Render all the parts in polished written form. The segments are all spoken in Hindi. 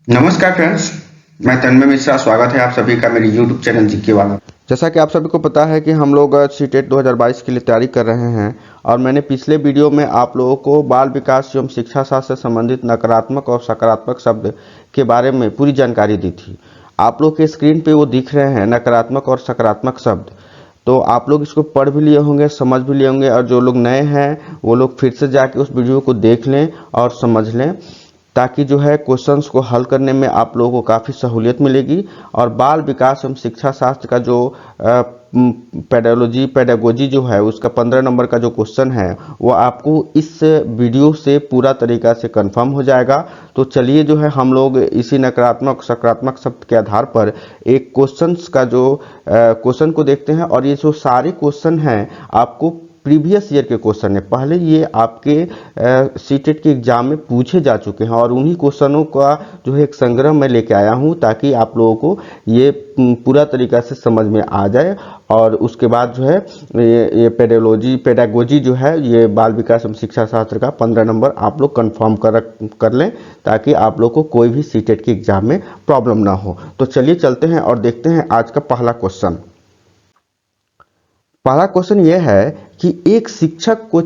नमस्कार फ्रेंड्स, मैं तन्मय मिश्रा। स्वागत है आप सभी का मेरे YouTube चैनल जीके वाला। जैसा कि आप सभी को पता है कि हम लोग सीटेट 2022 के लिए तैयारी कर रहे हैं और मैंने पिछले वीडियो में आप लोगों को बाल विकास एवं शिक्षा शास्त्र से संबंधित नकारात्मक और सकारात्मक शब्द के बारे में पूरी जानकारी दी थी। आप लोग के स्क्रीन पे वो दिख रहे हैं नकारात्मक और सकारात्मक शब्द। तो आप लोग इसको पढ़ भी लिए होंगे, समझ भी लिए होंगे, और जो लोग नए हैं वो लोग फिर से जाके उस वीडियो को देख लें और समझ लें, ताकि जो है क्वेश्चंस को हल करने में आप लोगों को काफ़ी सहूलियत मिलेगी। और बाल विकास एवं शिक्षा शास्त्र का जो पेडागोजी जो है उसका 15 नंबर का जो क्वेश्चन है वो आपको इस वीडियो से पूरा तरीका से कंफर्म हो जाएगा। तो चलिए जो है हम लोग इसी नकारात्मक सकारात्मक शब्द के आधार पर एक क्वेश्चंस का जो क्वेश्चन को देखते हैं। और ये जो सारे क्वेश्चन हैं आपको प्रीवियस ईयर के क्वेश्चन है, पहले ये आपके सीटेट के एग्जाम में पूछे जा चुके हैं और उन्हीं क्वेश्चनों का जो है एक संग्रह मैं लेके आया हूँ, ताकि आप लोगों को ये पूरा तरीका से समझ में आ जाए। और उसके बाद जो है ये पेडागोजी जो है ये बाल विकास एवं शिक्षा शास्त्र का 15 नंबर आप लोग कंफर्म कर लें, ताकि आप लोग को कोई भी सीटेट के एग्जाम में प्रॉब्लम ना हो। तो चलिए चलते हैं और देखते हैं आज का पहला क्वेश्चन। पहला क्वेश्चन यह है कि एक शिक्षक को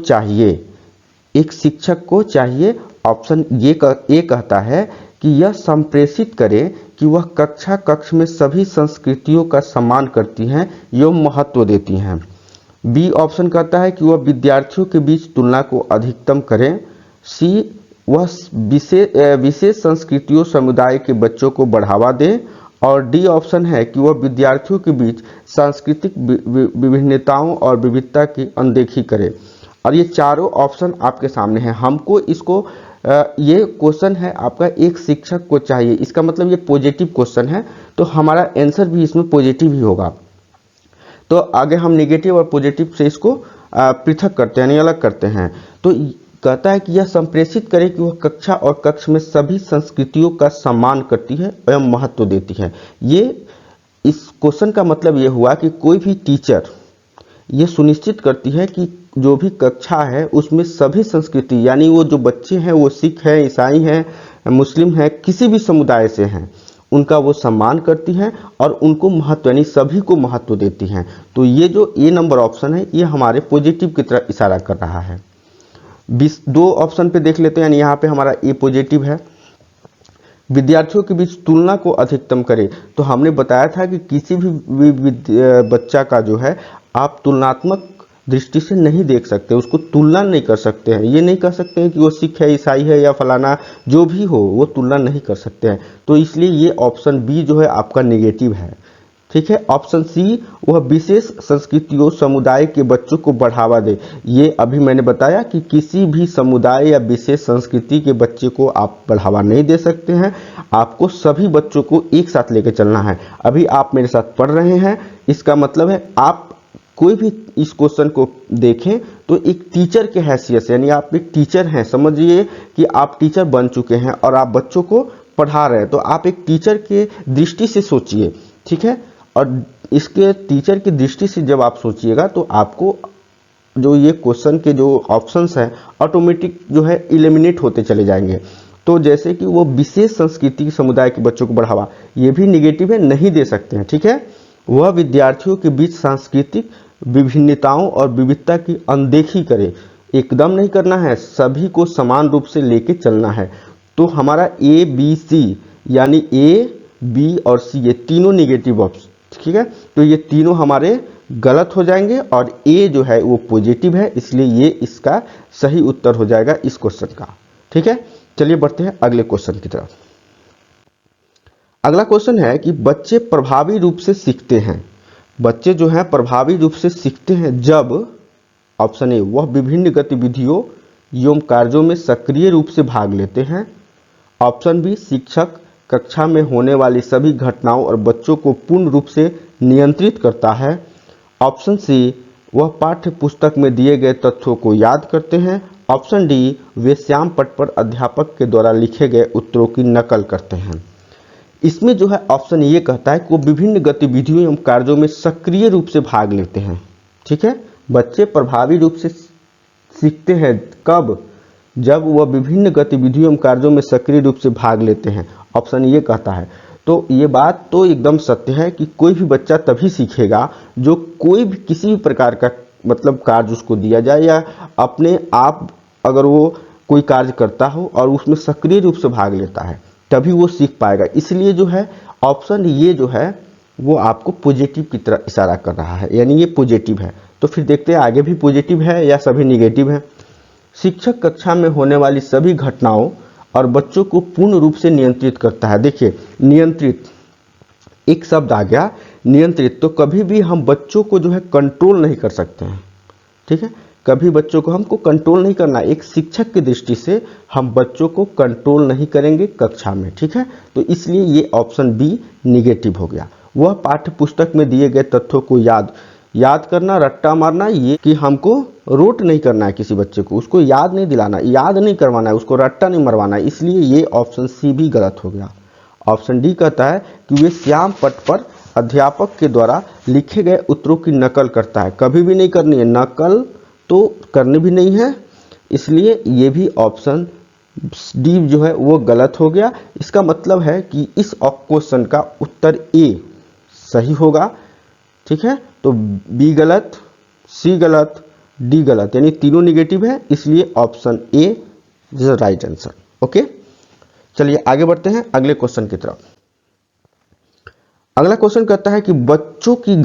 चाहिए ऑप्शन ये कहता है कि यह संप्रेषित करे कि वह कक्ष में सभी संस्कृतियों का सम्मान करती हैं एवं महत्व देती हैं। बी ऑप्शन कहता है कि वह विद्यार्थियों के बीच तुलना को अधिकतम करें। सी वह विशेष संस्कृतियों समुदाय के बच्चों को बढ़ावा दे। और डी ऑप्शन है कि वह विद्यार्थियों के बीच सांस्कृतिक विभिन्नताओं और विविधता की अनदेखी करे। और ये चारों ऑप्शन आपके सामने हैं। हमको इसको ये क्वेश्चन है आपका एक शिक्षक को चाहिए, इसका मतलब ये पॉजिटिव क्वेश्चन है, तो हमारा आंसर भी इसमें पॉजिटिव ही होगा। तो आगे हम नेगेटिव और पॉजिटिव से इसको पृथक करते हैं, यानी अलग करते हैं। तो कहता है कि यह संप्रेषित करे कि वह कक्षा और कक्ष में सभी संस्कृतियों का सम्मान करती है एवं महत्व देती है। ये इस क्वेश्चन का मतलब ये हुआ कि कोई भी टीचर ये सुनिश्चित करती है कि जो भी कक्षा है उसमें सभी संस्कृति, यानी वो जो बच्चे हैं वो सिख हैं, ईसाई हैं, मुस्लिम हैं, किसी भी समुदाय से हैं, उनका वो सम्मान करती हैं और उनको महत्व, यानी सभी को महत्व देती हैं। तो ये जो ए नंबर ऑप्शन है ये हमारे पॉजिटिव की तरफ इशारा कर रहा है। 2 ऑप्शन पे देख लेते हैं, यानी यहाँ पे हमारा ए पॉजिटिव है। विद्यार्थियों के बीच तुलना को अधिकतम करें, तो हमने बताया था कि किसी भी बच्चा का जो है आप तुलनात्मक दृष्टि से नहीं देख सकते, उसको तुलना नहीं कर सकते हैं। ये नहीं कह सकते हैं कि वो सिख है, ईसाई है या फलाना जो भी हो, वो तुलना नहीं कर सकते हैं। तो इसलिए ये ऑप्शन बी जो है आपका नेगेटिव है। ठीक है। ऑप्शन सी वह विशेष संस्कृतियों समुदाय के बच्चों को बढ़ावा दे। ये अभी मैंने बताया कि किसी भी समुदाय या विशेष संस्कृति के बच्चे को आप बढ़ावा नहीं दे सकते हैं, आपको सभी बच्चों को एक साथ लेकर चलना है। अभी आप मेरे साथ पढ़ रहे हैं, इसका मतलब है आप कोई भी इस क्वेश्चन को देखें तो एक टीचर के हैसियत से, यानी आप एक टीचर हैं, समझिए कि आप टीचर बन चुके हैं और आप बच्चों को पढ़ा रहे हैं, तो आप एक टीचर के दृष्टि से सोचिए। ठीक है। और इसके टीचर की दृष्टि से जब आप सोचिएगा तो आपको जो ये क्वेश्चन के जो ऑप्शंस हैं ऑटोमेटिक जो है एलिमिनेट होते चले जाएंगे। तो जैसे कि वो विशेष संस्कृति समुदाय के बच्चों को बढ़ावा, ये भी निगेटिव है, नहीं दे सकते हैं। ठीक है। वह विद्यार्थियों के बीच सांस्कृतिक विभिन्नताओं और विविधता की अनदेखी करे, एकदम नहीं करना है, सभी को समान रूप से लेके चलना है। तो हमारा ए बी सी, यानी ए बी और सी, ये तीनों निगेटिव ऑप्शन, ठीक है। तो ये तीनों हमारे गलत हो जाएंगे और ए जो है वो पॉजिटिव है, इसलिए ये इसका सही उत्तर हो जाएगा इस क्वेश्चन का। ठीक है। चलिए बढ़ते हैं अगले क्वेश्चन की तरफ। अगला क्वेश्चन है कि बच्चे प्रभावी रूप से सीखते हैं। बच्चे जो हैं प्रभावी रूप से सीखते हैं जब, ऑप्शन ए, वह विभिन्न गतिविधियों एवं कार्यों में सक्रिय रूप से भाग लेते हैं। ऑप्शन बी, शिक्षक कक्षा में होने वाली सभी घटनाओं और बच्चों को पूर्ण रूप से नियंत्रित करता है। ऑप्शन सी, वह पाठ्य पुस्तक में दिए गए तथ्यों को याद करते हैं। ऑप्शन डी, वे श्याम पट पर अध्यापक के द्वारा लिखे गए उत्तरों की नकल करते हैं। इसमें जो है ऑप्शन ये कहता है कि वो विभिन्न गतिविधियों एवं कार्यों में सक्रिय रूप से भाग लेते हैं। ठीक है। बच्चे प्रभावी रूप से सीखते हैं कब, जब वह विभिन्न गतिविधियों एवं कार्यों में सक्रिय रूप से भाग लेते हैं। ऑप्शन ये कहता है। तो ये बात तो एकदम सत्य है कि कोई भी बच्चा तभी सीखेगा जो कोई भी किसी भी प्रकार का मतलब कार्य उसको दिया जाए या अपने आप अगर वो कोई कार्य करता हो और उसमें सक्रिय रूप से भाग लेता है तभी वो सीख पाएगा। इसलिए जो है ऑप्शन ये जो है वो आपको पॉजिटिव की तरफ इशारा कर रहा है, यानी ये पॉजिटिव है। तो फिर देखते हैं आगे भी पॉजिटिव है या सभी निगेटिव है। शिक्षक कक्षा में होने वाली सभी घटनाओं और बच्चों को पूर्ण रूप से नियंत्रित करता है। देखिए नियंत्रित एक शब्द आ गया, नियंत्रित। तो कभी भी हम बच्चों को जो है कंट्रोल नहीं कर सकते हैं, ठीक है, कभी बच्चों को हमको कंट्रोल नहीं करना। एक शिक्षक की दृष्टि से हम बच्चों को कंट्रोल नहीं करेंगे कक्षा में, ठीक है। तो इसलिए ये ऑप्शन बी निगेटिव हो गया। वह पाठ्य पुस्तक में दिए गए तथ्यों को याद करना, रट्टा मारना, ये कि हमको रोट नहीं करना है किसी बच्चे को, उसको याद नहीं दिलाना, याद नहीं करवाना है, उसको रट्टा नहीं मरवाना है। इसलिए ये ऑप्शन सी भी गलत हो गया। ऑप्शन डी कहता है कि वे श्याम पट पर अध्यापक के द्वारा लिखे गए उत्तरों की नकल करता है। कभी भी नहीं करनी है नकल, तो करनी भी नहीं है, इसलिए ये भी ऑप्शन डी जो है वो गलत हो गया। इसका मतलब है कि इस क्वेश्चन का उत्तर ए सही होगा, ठीक है। तो बी गलत, सी गलत, डी गलत, यानी तीनों निगेटिव है, इसलिए option A is the right answer. Okay, चलिए आगे बढ़ते हैं अगले क्वेश्चन की तरफ। अगला क्वेश्चन कहता है कि बच्चों की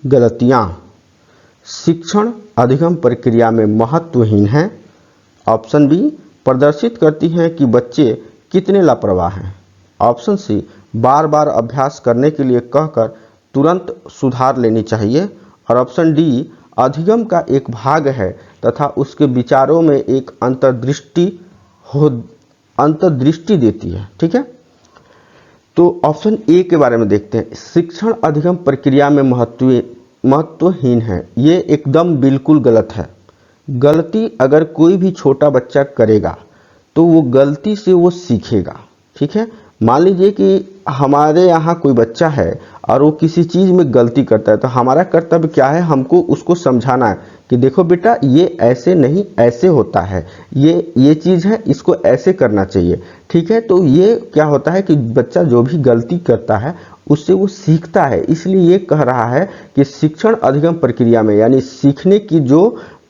गलतियां शिक्षण अधिगम प्रक्रिया में महत्वहीन हैं। ऑप्शन बी प्रदर्शित करती हैं कि बच्चे कितने लापरवाह हैं। ऑप्शन सी बार बार अभ्यास करने के लिए कहकर तुरंत सुधार लेनी चाहिए। और ऑप्शन डी अधिगम का एक भाग है तथा उसके विचारों में एक अंतर्दृष्टि देती है, ठीक है। तो ऑप्शन ए के बारे में देखते हैं। शिक्षण अधिगम प्रक्रिया में महत्वहीन है, ये एकदम बिल्कुल गलत है। गलती अगर कोई भी छोटा बच्चा करेगा तो वो गलती से वो सीखेगा, ठीक है। मान लीजिए कि हमारे यहाँ कोई बच्चा है और वो किसी चीज़ में गलती करता है, तो हमारा कर्तव्य क्या है, हमको उसको समझाना है कि देखो बेटा ये ऐसे नहीं ऐसे होता है, ये चीज़ है, इसको ऐसे करना चाहिए, ठीक है। तो ये क्या होता है कि बच्चा जो भी गलती करता है उससे वो सीखता है। इसलिए ये कह रहा है कि शिक्षण अधिगम प्रक्रिया में, यानी सीखने की जो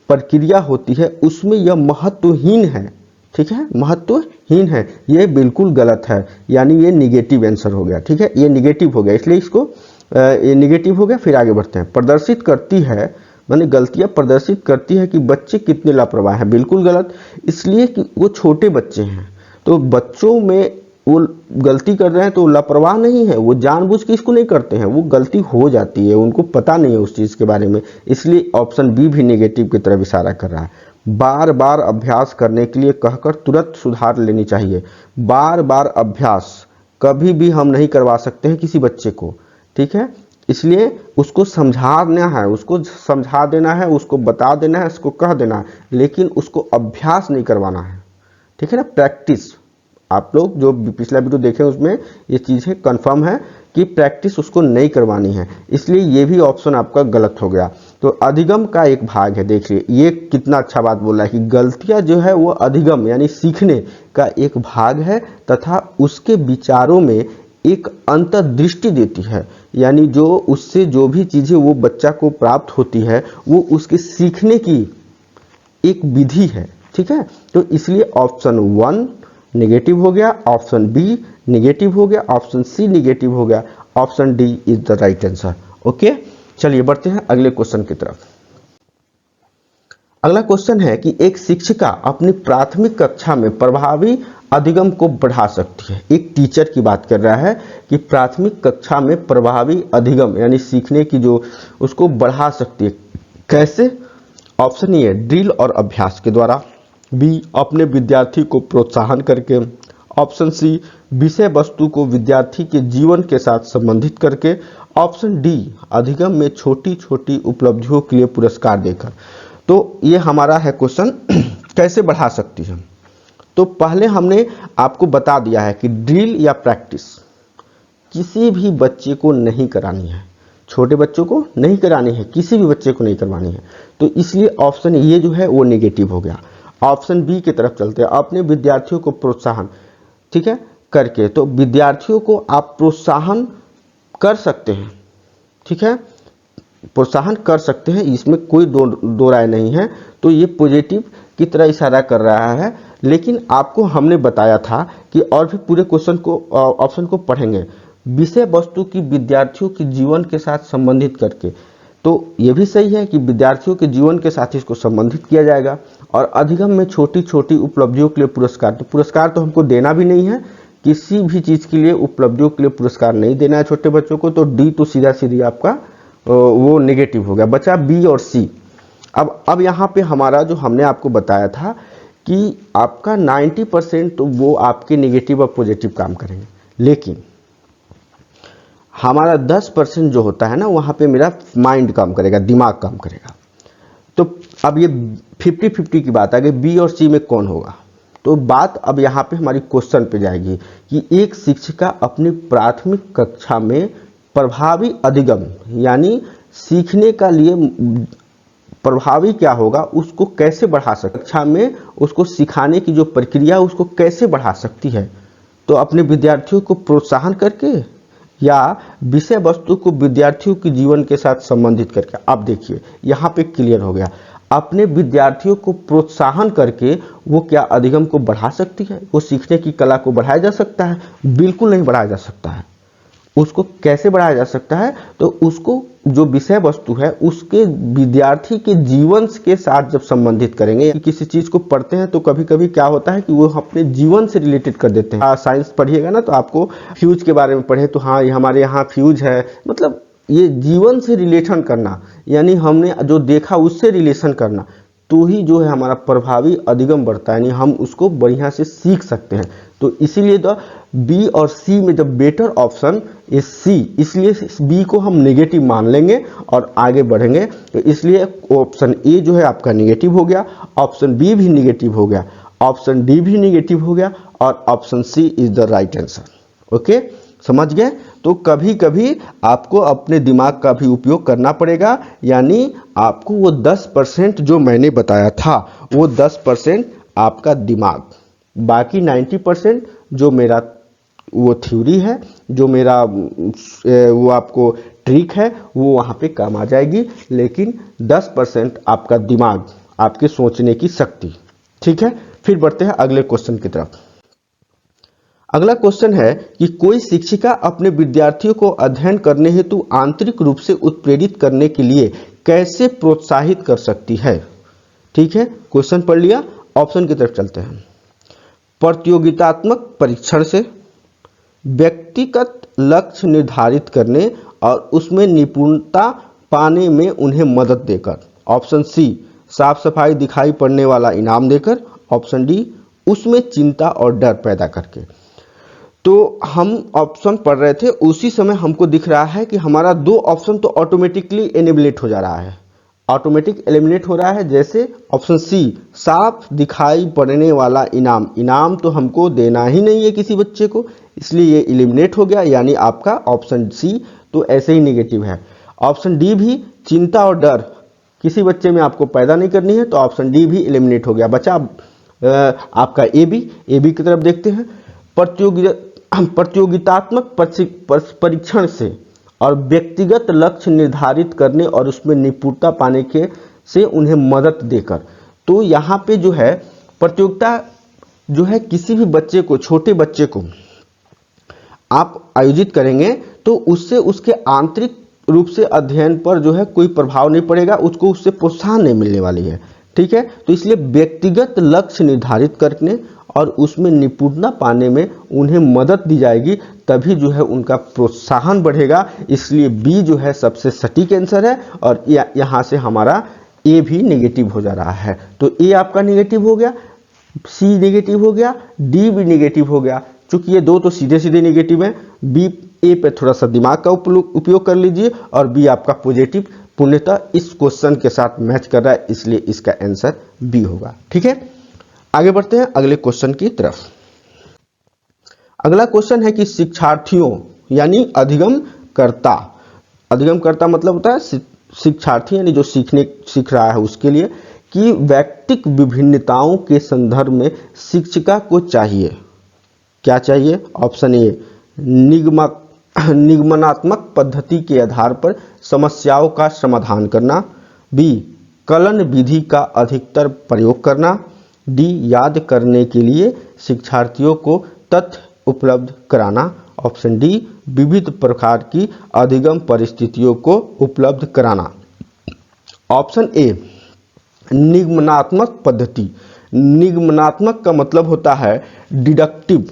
प्रक्रिया होती है उसमें यह महत्वहीन है, ठीक है, महत्वहीन है। ये बिल्कुल गलत है, यानी ये निगेटिव आंसर हो गया, ठीक है, ये निगेटिव हो गया, इसलिए इसको ये निगेटिव हो गया। फिर आगे बढ़ते हैं। प्रदर्शित करती है, माने गलतियां प्रदर्शित करती है कि बच्चे कितने लापरवाह हैं, बिल्कुल गलत। इसलिए कि वो छोटे बच्चे हैं, तो बच्चों में वो गलती कर रहे हैं तो लापरवाह नहीं है, वो जानबूझ के इसको नहीं करते हैं, वो गलती हो जाती है, उनको पता नहीं है उस चीज़ के बारे में। इसलिए ऑप्शन बी भी नेगेटिव की तरफ इशारा कर रहा है। बार बार अभ्यास करने के लिए कहकर तुरंत सुधार लेनी चाहिए। बार बार अभ्यास कभी भी हम नहीं करवा सकते हैं किसी बच्चे को, ठीक है। इसलिए उसको समझाना है, उसको समझा देना है, उसको बता देना है, उसको कह देना है, लेकिन उसको अभ्यास नहीं करवाना है, ठीक है ना, प्रैक्टिस। आप लोग जो पिछला वीडियो देखें उसमें ये चीज़ें कंफर्म है कि प्रैक्टिस उसको नहीं करवानी है, इसलिए ये भी ऑप्शन आपका गलत हो गया। तो अधिगम का एक भाग है, देखिए ये कितना अच्छा बात बोला है कि गलतियां जो है वो अधिगम यानी सीखने का एक भाग है तथा उसके विचारों में एक अंतर्दृष्टि देती है, यानी जो उससे जो भी चीज़ें वो बच्चा को प्राप्त होती है वो उसके सीखने की एक विधि है, ठीक है। तो इसलिए ऑप्शन 1 नेगेटिव हो गया, ऑप्शन बी नेगेटिव हो गया, ऑप्शन सी नेगेटिव हो गया, option D is the right answer. Okay, चलिए बढ़ते हैं अगले क्वेश्चन की तरफ। अगला क्वेश्चन है कि एक शिक्षिका अपनी प्राथमिक कक्षा में प्रभावी अधिगम को बढ़ा सकती है। एक टीचर की बात कर रहा है कि प्राथमिक कक्षा में प्रभावी अधिगम यानी सीखने की जो उसको बढ़ा सकती है, कैसे? ऑप्शन ए ड्रिल और अभ्यास के द्वारा, बी अपने विद्यार्थी को प्रोत्साहन करके, ऑप्शन सी विषय वस्तु को विद्यार्थी के जीवन के साथ संबंधित करके, ऑप्शन डी अधिगम में छोटी छोटी उपलब्धियों के लिए पुरस्कार देकर। तो ये हमारा है क्वेश्चन कैसे बढ़ा सकती है। तो पहले हमने आपको बता दिया है कि ड्रिल या प्रैक्टिस किसी भी बच्चे को नहीं करानी है, छोटे बच्चों को नहीं करानी है, किसी भी बच्चे को नहीं करवानी है। तो इसलिए ऑप्शन ए जो है वो नेगेटिव हो गया। ऑप्शन बी की तरफ चलते हैं, अपने विद्यार्थियों को प्रोत्साहन, ठीक है, करके। तो विद्यार्थियों को आप प्रोत्साहन कर सकते हैं, ठीक है, प्रोत्साहन कर सकते हैं, इसमें कोई दो राय नहीं है। तो ये पॉजिटिव की तरह इशारा कर रहा है। लेकिन आपको हमने बताया था कि और भी पूरे क्वेश्चन को ऑप्शन को पढ़ेंगे, विषय वस्तु की विद्यार्थियों के जीवन के साथ संबंधित करके। तो ये भी सही है कि विद्यार्थियों के जीवन के साथ इसको संबंधित किया जाएगा। और अधिगम में छोटी छोटी उपलब्धियों के लिए पुरस्कार, तो पुरस्कार तो हमको देना भी नहीं है, किसी भी चीज़ के लिए उपलब्धियों के लिए पुरस्कार नहीं देना है छोटे बच्चों को। तो डी तो सीधा सीधी आपका वो नेगेटिव हो गया, बचा बी और सी। अब यहाँ पे हमारा जो हमने आपको बताया था कि आपका 90% तो वो आपके नेगेटिव और पॉजिटिव काम करेंगे, लेकिन हमारा 10% जो होता है ना, वहाँ पे मेरा माइंड काम करेगा, दिमाग काम करेगा। तो अब ये 50-50 की बात आ गई, बी और सी में कौन होगा। तो बात अब यहाँ पे हमारी क्वेश्चन पे जाएगी कि एक शिक्षिका अपनी प्राथमिक कक्षा में प्रभावी अधिगम यानी सीखने का लिए प्रभावी क्या होगा, उसको कैसे बढ़ा सकती, कक्षा में उसको सिखाने की जो प्रक्रिया उसको कैसे बढ़ा सकती है। तो अपने विद्यार्थियों को प्रोत्साहन करके या विषय वस्तु को विद्यार्थियों के जीवन के साथ संबंधित करके। आप देखिए यहाँ पे क्लियर हो गया, अपने विद्यार्थियों को प्रोत्साहन करके वो क्या अधिगम को बढ़ा सकती है, वो सीखने की कला को बढ़ाया जा सकता है? बिल्कुल नहीं बढ़ाया जा सकता है। उसको कैसे बढ़ाया जा सकता है, तो उसको जो विषय वस्तु है उसके विद्यार्थी के जीवन के साथ जब संबंधित करेंगे। किसी चीज को पढ़ते हैं तो कभी कभी क्या होता है कि वो अपने जीवन से रिलेटेड कर देते हैं। साइंस पढ़िएगा ना, तो आपको फ्यूज के बारे में पढ़े तो हाँ ये हमारे यहाँ फ्यूज है, मतलब ये जीवन से रिलेशन करना, यानी हमने जो देखा उससे रिलेशन करना, तो ही जो है हमारा प्रभावी अधिगम बढ़ता है, यानी हम उसको बढ़िया से सीख सकते हैं। तो इसीलिए तो बी और सी में जब बेटर ऑप्शन इज सी, इसलिए बी को हम नेगेटिव मान लेंगे और आगे बढ़ेंगे। तो इसलिए ऑप्शन ए जो है आपका नेगेटिव हो गया, ऑप्शन बी भी नेगेटिव हो गया, ऑप्शन डी भी नेगेटिव हो गया और option C is the right answer. Okay, समझ गए। तो कभी कभी आपको अपने दिमाग का भी उपयोग करना पड़ेगा, यानी आपको वो 10% जो मैंने बताया था वो 10% आपका दिमाग, बाकी 90% जो मेरा वो थ्योरी है, जो मेरा वो आपको ट्रिक है, वो वहाँ पे काम आ जाएगी। लेकिन 10% आपका दिमाग, आपके सोचने की शक्ति। ठीक है, फिर बढ़ते हैं अगले क्वेश्चन की तरफ। अगला क्वेश्चन है कि कोई शिक्षिका अपने विद्यार्थियों को अध्ययन करने हेतु आंतरिक रूप से उत्प्रेरित करने के लिए कैसे प्रोत्साहित कर सकती है। ठीक है, क्वेश्चन पढ़ लिया, ऑप्शन की तरफ चलते हैं। प्रतियोगितात्मक परीक्षण से, व्यक्तिगत लक्ष्य निर्धारित करने और उसमें निपुणता पाने में उन्हें मदद देकर। ऑप्शन सी, साफ सफाई दिखाई पड़ने वाला इनाम देकर। ऑप्शन डी, उसमें चिंता और डर पैदा करके। तो हम ऑप्शन पढ़ रहे थे, उसी समय हमको दिख रहा है कि हमारा दो ऑप्शन तो ऑटोमेटिकली एलिमिनेट हो जा रहा है, ऑटोमेटिक एलिमिनेट हो रहा है। जैसे ऑप्शन सी, साफ दिखाई पड़ने वाला इनाम, इनाम तो हमको देना ही नहीं है किसी बच्चे को, इसलिए ये एलिमिनेट हो गया, यानी आपका ऑप्शन सी तो ऐसे ही नेगेटिव है। ऑप्शन डी भी, चिंता और डर किसी बच्चे में आपको पैदा नहीं करनी है, तो ऑप्शन डी भी एलिमिनेट हो गया। बचा आपका ए बी। ए बी की तरफ देखते हैं। प्रतियोगितात्मक परीक्षण से और व्यक्तिगत लक्ष्य निर्धारित करने और उसमें निपुणता पाने के से उन्हें मदद देकर। तो यहाँ पे जो है प्रतियोगिता जो है किसी भी बच्चे को, छोटे बच्चे को आप आयोजित करेंगे तो उससे उसके आंतरिक रूप से अध्ययन पर जो है कोई प्रभाव नहीं पड़ेगा, उसको उससे प्रोत्साहन नहीं मिलने वाली है। ठीक है, तो इसलिए व्यक्तिगत लक्ष्य निर्धारित करने और उसमें निपुणता पाने में उन्हें मदद दी जाएगी, तभी जो है उनका प्रोत्साहन बढ़ेगा। इसलिए बी जो है सबसे सटीक आंसर है और यहाँ से हमारा ए भी नेगेटिव हो जा रहा है। तो ए आपका नेगेटिव हो गया, सी नेगेटिव हो गया, डी भी नेगेटिव हो गया। चूंकि ये दो तो सीधे सीधे नेगेटिव है, बी ए पे थोड़ा सा दिमाग का उपयोग कर लीजिए और बी आपका पॉजिटिव पूर्णतः इस क्वेश्चन के साथ मैच कर रहा है, इसलिए इसका आंसर बी होगा। ठीक है, आगे बढ़ते हैं अगले क्वेश्चन की तरफ। अगला क्वेश्चन है कि शिक्षार्थियों यानी अधिगम करता, अधिगमकर्ता मतलब होता है शिक्षार्थी, यानी जो सीख रहा है उसके लिए, कि व्यक्तिक विभिन्नताओं के संदर्भ में शिक्षिका को चाहिए, क्या चाहिए? ऑप्शन ए, निगमनात्मक पद्धति के आधार पर समस्याओं का समाधान करना, बी, कलन विधि का अधिकतर प्रयोग करना, डी, याद करने के लिए शिक्षार्थियों को तथ्य उपलब्ध कराना, ऑप्शन डी, विविध प्रकार की अधिगम परिस्थितियों को उपलब्ध कराना। ऑप्शन ए, निगमनात्मक पद्धति। निगमनात्मक का मतलब होता है डिडक्टिव,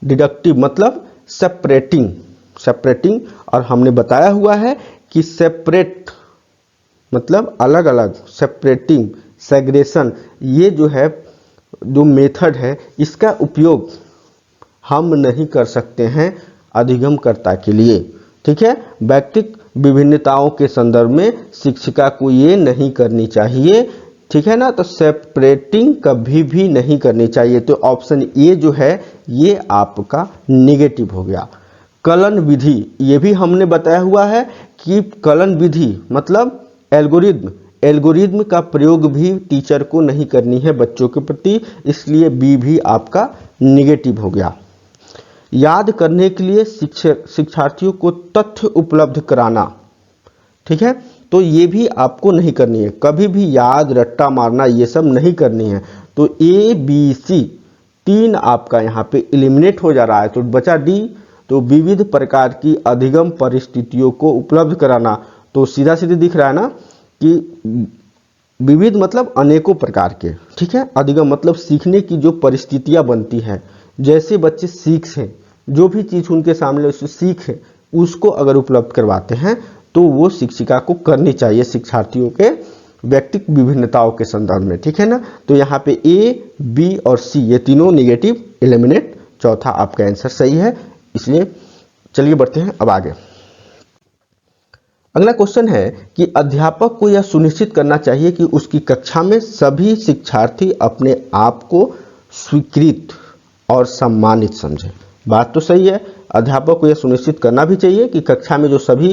डिडक्टिव मतलब सेपरेटिंग, और हमने बताया हुआ है कि सेपरेट मतलब अलग अलग, सेपरेटिंग, सेग्रेशन, ये जो है जो मेथड है इसका उपयोग हम नहीं कर सकते हैं अधिगमकर्ता के लिए, ठीक है। व्यक्तिक विभिन्नताओं के संदर्भ में शिक्षिका को ये नहीं करनी चाहिए, ठीक है ना। तो सेपरेटिंग कभी भी नहीं करनी चाहिए। तो ऑप्शन ए जो है ये आपका नेगेटिव हो गया। कलन विधि, ये भी हमने बताया हुआ है कि कलन विधि मतलब एल्गोरिज्म का प्रयोग भी टीचर को नहीं करनी है बच्चों के प्रति, इसलिए बी भी आपका नेगेटिव हो गया। याद करने के लिए शिक्षार्थियों को तथ्य उपलब्ध कराना, ठीक है, तो ये भी आपको नहीं करनी है, कभी भी याद रट्टा मारना ये सब नहीं करनी है। तो ए बी सी तीन आपका यहाँ पे एलिमिनेट हो जा रहा है, तो बचा डी, तो विविध प्रकार की अधिगम परिस्थितियों को उपलब्ध कराना। तो सीधा सीधे दिख रहा है ना कि विविध मतलब अनेकों प्रकार के, ठीक है, अधिगम मतलब सीखने की जो परिस्थितियां बनती हैं, जैसे बच्चे सीखें, जो भी चीज उनके सामने उससे सीखें उसको अगर उपलब्ध करवाते हैं तो वो शिक्षिका को करनी चाहिए शिक्षार्थियों के व्यक्तिक विभिन्नताओं के संदर्भ में, ठीक है ना। तो यहाँ पे ए, बी और सी ये तीनों नेगेटिव एलिमिनेट, चौथा आपका आंसर सही है। इसलिए चलिए बढ़ते हैं अब आगे। अगला क्वेश्चन है कि अध्यापक को यह सुनिश्चित करना चाहिए कि उसकी कक्षा में सभी शिक्षार्थी अपने आप को स्वीकृत और सम्मानित समझें। बात तो सही है, अध्यापक को यह सुनिश्चित करना भी चाहिए कि कक्षा में जो सभी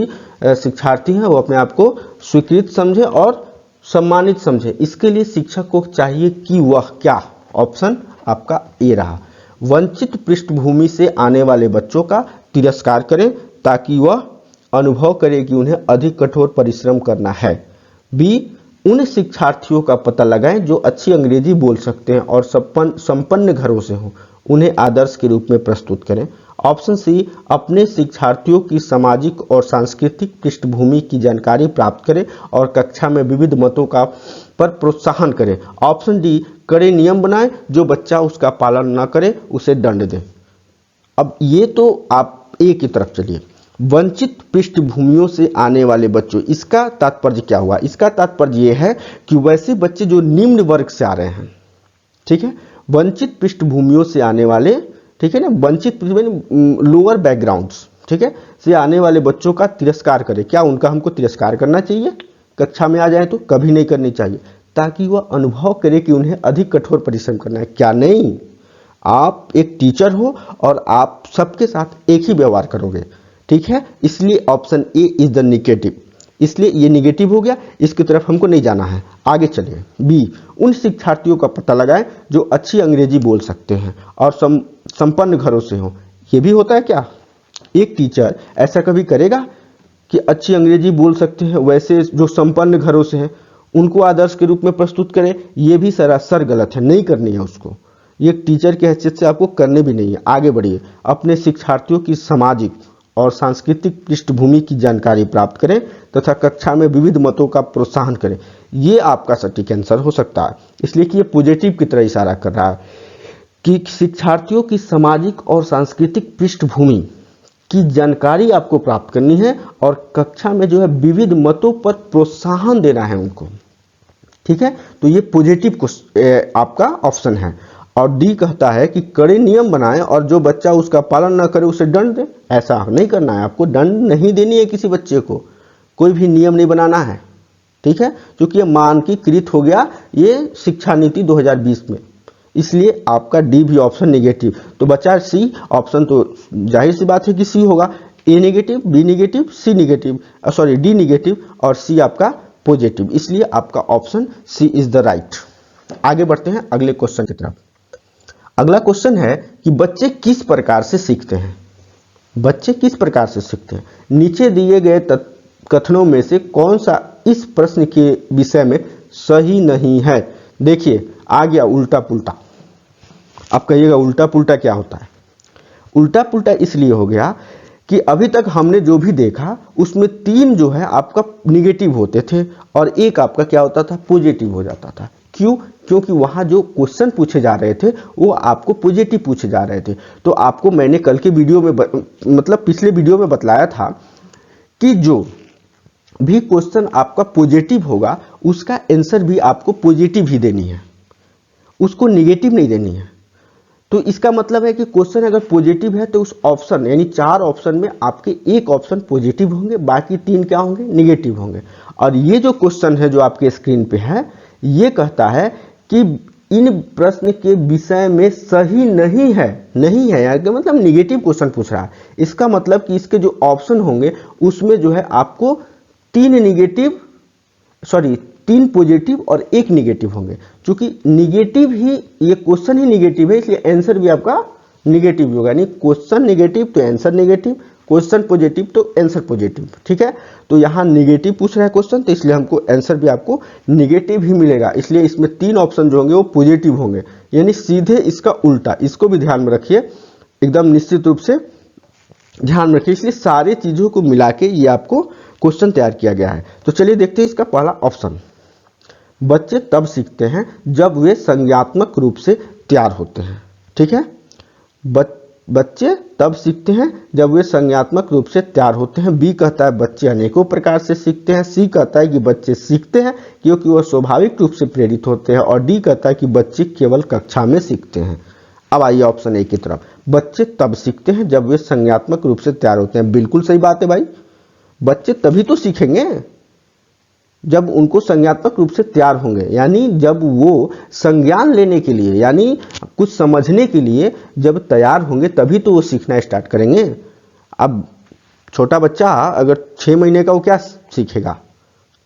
शिक्षार्थी हैं वो अपने आप को स्वीकृत समझे और सम्मानित समझे। इसके लिए शिक्षक को चाहिए कि वह क्या, ऑप्शन आपका ए रहा, वंचित पृष्ठभूमि से आने वाले बच्चों का तिरस्कार करें ताकि वह अनुभव करे कि उन्हें अधिक कठोर परिश्रम करना है। बी, उन शिक्षार्थियों का पता लगाएं जो अच्छी अंग्रेजी बोल सकते हैं और संपन्न घरों से हों, उन्हें आदर्श के रूप में प्रस्तुत करें। ऑप्शन सी, अपने शिक्षार्थियों की सामाजिक और सांस्कृतिक पृष्ठभूमि की जानकारी प्राप्त करें और कक्षा में विविध मतों का पर प्रोत्साहन करें। ऑप्शन डी, कड़े नियम बनाएं, जो बच्चा उसका पालन न करे उसे दंड दें। अब ये तो आप ए की तरफ चलिए, वंचित पृष्ठभूमियों से आने वाले बच्चों, इसका तात्पर्य क्या हुआ? इसका तात्पर्य यह है कि वैसे बच्चे जो निम्न वर्ग से आ रहे हैं, ठीक है, वंचित पृष्ठभूमियों से आने वाले, ठीक है ना, वंचित लोअर बैकग्राउंड्स, ठीक है, से आने वाले बच्चों का तिरस्कार करें। क्या उनका हमको तिरस्कार करना चाहिए? कक्षा में आ जाए तो कभी नहीं करनी चाहिए, ताकि वह अनुभव करे कि उन्हें अधिक कठोर परिश्रम करना है। क्या नहीं, आप एक टीचर हो और आप सबके साथ एक ही व्यवहार करोगे, ठीक है। इसलिए option A is the negative, इसलिए ये निगेटिव हो गया, इसकी तरफ हमको नहीं जाना है। आगे चलिए, बी, उन शिक्षार्थियों का पता लगाएं जो अच्छी अंग्रेजी बोल सकते हैं और संपन्न घरों से हो। ये भी होता है क्या? एक टीचर ऐसा कभी करेगा कि अच्छी अंग्रेजी बोल सकते हैं वैसे जो संपन्न घरों से हैं उनको आदर्श के रूप में प्रस्तुत करें? ये भी सरासर गलत है, नहीं करनी है उसको, ये टीचर की हैसियत से आपको करने भी नहीं है। आगे बढ़िए, अपने शिक्षार्थियों की सामाजिक और सांस्कृतिक पृष्ठभूमि की जानकारी प्राप्त करें तथा कक्षा में विविध मतों का प्रोत्साहन करें। ये आपका सटीक आंसर हो सकता है, इसलिए कि ये पॉजिटिव की तरह इशारा कर रहा है कि शिक्षार्थियों की सामाजिक और सांस्कृतिक पृष्ठभूमि की जानकारी आपको प्राप्त करनी है और कक्षा में जो है विविध मतों पर प्रोत्साहन देना है उनको, ठीक है। तो ये पॉजिटिव आपका ऑप्शन है। और डी कहता है कि कड़े नियम बनाएं और जो बच्चा उसका पालन न करे उसे दंड दे। ऐसा नहीं करना है, आपको दंड नहीं देनी है किसी बच्चे को, कोई भी नियम नहीं बनाना है, ठीक है, क्योंकि ये मानकीकृत हो गया ये शिक्षा नीति 2020 में, इसलिए आपका डी भी ऑप्शन नेगेटिव। तो बचा सी ऑप्शन, तो जाहिर सी बात है कि सी होगा। A negative, B negative, C negative, sorry D negative और सी आपका पॉजिटिव, इसलिए आपका option C is the right. आगे बढ़ते हैं अगले क्वेश्चन की तरफ। अगला क्वेश्चन है कि बच्चे किस प्रकार से सीखते हैं। बच्चे किस प्रकार से सीखते हैं, नीचे दिए गए कथनों में से कौन सा इस प्रश्न के विषय में सही नहीं है। देखिए आ गया उल्टा पुल्टा। आप कहिएगा उल्टा पुल्टा क्या होता है। उल्टा पुल्टा इसलिए हो गया कि अभी तक हमने जो भी देखा उसमें 3 जो है आपका निगेटिव होते थे और एक आपका क्या होता था, पॉजिटिव हो जाता था। क्यों? क्योंकि वहां जो क्वेश्चन पूछे जा रहे थे वो आपको पॉजिटिव पूछे जा रहे थे। तो आपको मैंने कल के वीडियो में मतलब पिछले वीडियो में बतलाया था कि जो भी क्वेश्चन आपका पॉजिटिव होगा उसका आंसर भी आपको पॉजिटिव ही देनी है, उसको निगेटिव नहीं देनी है। तो इसका मतलब है कि क्वेश्चन अगर पॉजिटिव है तो उस ऑप्शन यानी 4 ऑप्शन में आपके एक ऑप्शन पॉजिटिव होंगे, बाकी 3 क्या होंगे, निगेटिव होंगे। और ये जो क्वेश्चन है जो आपके स्क्रीन पे है ये कहता है कि इन प्रश्न के विषय में सही नहीं है। नहीं है यार, मतलब निगेटिव क्वेश्चन पूछ रहा है। इसका मतलब कि इसके जो ऑप्शन होंगे उसमें जो है आपको 3 पॉजिटिव और 1 निगेटिव होंगे। क्योंकि निगेटिव ही, ये क्वेश्चन ही निगेटिव है इसलिए आंसर भी आपका निगेटिव होगा। यानी क्वेश्चन निगेटिव तो आंसर निगेटिव, क्वेश्चन पॉजिटिव तो आंसर पॉजिटिव। ठीक है, तो यहाँ निगेटिव पूछ रहा है क्वेश्चन, तो इसलिए हमको आंसर भी आपको निगेटिव ही मिलेगा। इसलिए इसमें 3 ऑप्शन जो होंगे वो पॉजिटिव होंगे, यानी सीधे इसका उल्टा। इसको भी ध्यान में रखिए, एकदम निश्चित रूप से ध्यान में रखिए। इसलिए सारे चीजों को मिला के ये आपको क्वेश्चन तैयार किया गया है। तो चलिए देखते हैं इसका पहला ऑप्शन। बच्चे तब सीखते हैं जब वे संज्ञात्मक रूप से तैयार होते हैं। ठीक है, बच्चे तब सीखते हैं जब वे संज्ञात्मक रूप से तैयार होते हैं। बी कहता है बच्चे अनेकों प्रकार से सीखते हैं। सी कहता है कि बच्चे सीखते हैं क्योंकि वह स्वाभाविक रूप से प्रेरित होते हैं। और डी कहता है कि बच्चे केवल कक्षा में सीखते हैं। अब आइए ऑप्शन ए की तरफ। बच्चे तब सीखते हैं जब वे संज्ञात्मक रूप से तैयार होते हैं। बिल्कुल सही बात है भाई, बच्चे तभी तो सीखेंगे जब उनको संज्ञात्मक रूप से तैयार होंगे, यानी जब वो संज्ञान लेने के लिए यानी कुछ समझने के लिए जब तैयार होंगे तभी तो वो सीखना स्टार्ट करेंगे। अब छोटा बच्चा अगर 6 महीने का, वो क्या सीखेगा?